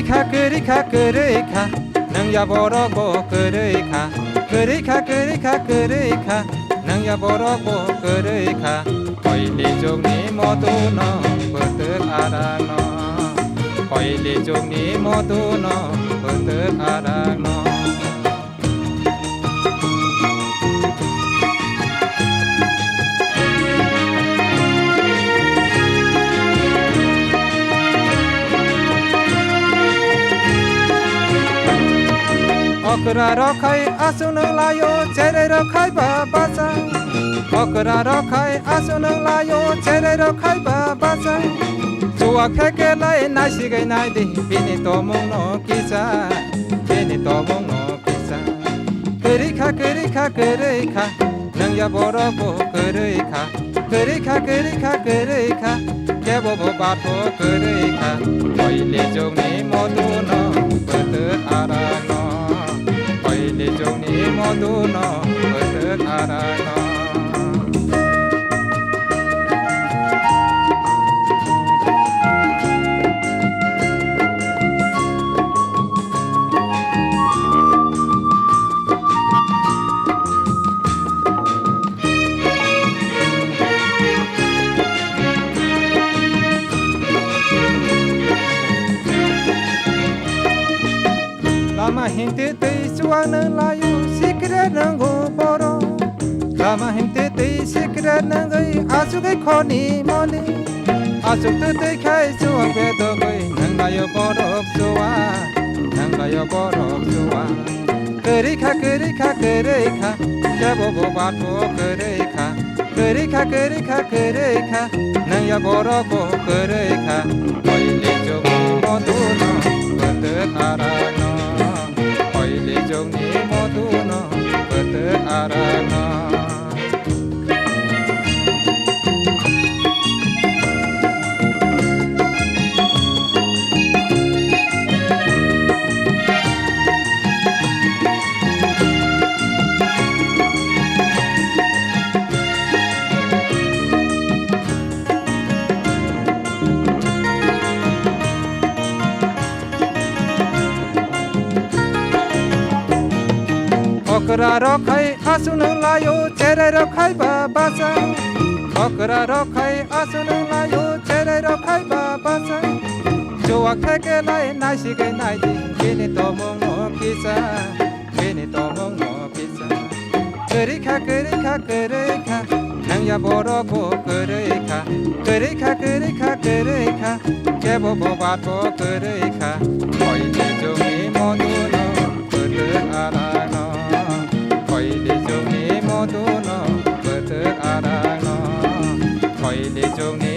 그리카 능야 보러고 그리카 능야 보러고 그리카 거일리 종니 모두 너 버뜩 알아 너 거일리 종니 모두 너 버뜩 알아 너 어그라 रखाई आसुन लायो चेरे रखाई बाबासा 어그라 रखाई आसुन लायो चेरे रखाई बाबासा जुआ खेकेलाई नासिगै नाइदे बिनि तमुनो किसा बिनि तमुनो किसा 그리카 능야 보러고 그리카 개보보 바토 그리카 거일리 종니 모두 너 버뜩 알아 너 거일리 종니 모두 너 버뜩 알아 너 Lama hinte tei suana layu sikra nango boro Lama hinte tei sikra nangai asugai khoni mole Asuk tei khai suang bedo goi nangayo borok suwa nangayo borok suwa Kerika jabobo bato kerika nangya boroko kerika Oili jogo modu no betek arano Oili jongni modu no betek arano 어그라 रखाई आसुन लायो चेरे रखाई बाबासा 어그라 रखाई आसुन लायो चेरे रखाई बाबासा जोआ खेकेलाई नासिगै नाइदे बिनि तमुनो किसा 그리카 능야 보러고 그리카 개보보 바토 그리카 거일리 종니 모두 너 버뜩 알아 너 거일리 종니 모두 너 버뜩 알아 너 거일리 종니